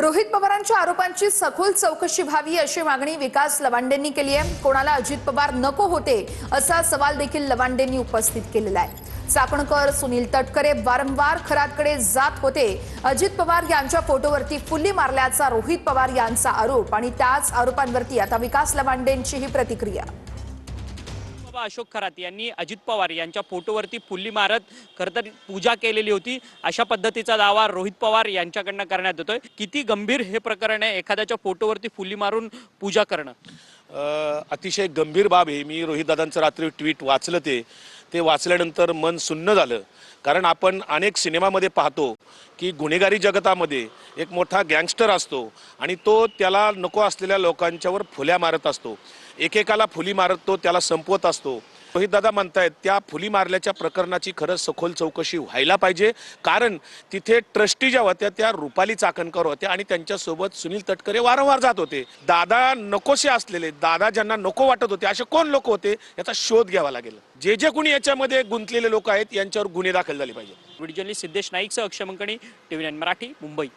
रोहित पवारांच्या आरोपांची सखोल चौकशी व्हावी अशी मागणी विकास लवांडेंनी केली आहे। कोणाला अजित पवार नको होते असा सवाल देखील लवांडेंनी उपस्थित केलेला आहे। चाकणकर, सुनील तटकरे वारंवार खरातकडे जात होते। अजित पवार यांच्या फोटोवरती फुल्ली मारल्याचा रोहित पवार यांचा आरोप आणि त्याच आरोपांवरती आता विकास लवांडेंची ही प्रतिक्रिया। अशोक खरात यांनी अजित पवार यांच्या फोटोवरती फुल्ली मारत खरतर पूजा केलेली होती अशा पद्धतीचा दावा रोहित पवार यांच्याकडनं करण्यात येतोय। किती गंभीर हे प्रकरण आहे एखाद्याच्या फोटोवरती फुल्ली मारून पूजा करणं? अतिशय गंभीर बाब आहे। मी रोहित दादांचं रात्री ट्विट वाचलं, ते वाचल्यानंतर मन सुन्न झालं। कारण आपण अनेक सिनेमामध्ये पाहतो की गुन्हेगारी जगतामध्ये एक मोठा गँगस्टर असतो आणि तो त्याला नको असलेल्या लोकांच्यावर फुल्या मारत असतो, एकेकाला फुली मारत तो त्याला संपवत असतो। रोहित दादा म्हणतायत त्या फुली मारल्याच्या प्रकरणाची खरंच सखोल चौकशी व्हायला पाहिजे, कारण तिथे ट्रस्टी ज्या होत्या त्या रुपाली चाकणकर होत्या आणि त्यांच्यासोबत सुनील तटकरे वारंवार जात होते। दादा नकोसे असलेले, दादा ज्यांना नको वाटत होते असे कोण लोक होते याचा शोध घ्यावा लागेल। जे जे कोणी याच्यामध्ये गुंतलेले लोक आहेत यांच्यावर गुन्हे दाखल झाले पाहिजे। व्हिडिओ जर्नलिस्ट सिद्धेश नाईकसह अक्षय मंकणी, TV9 मराठी, मुंबई।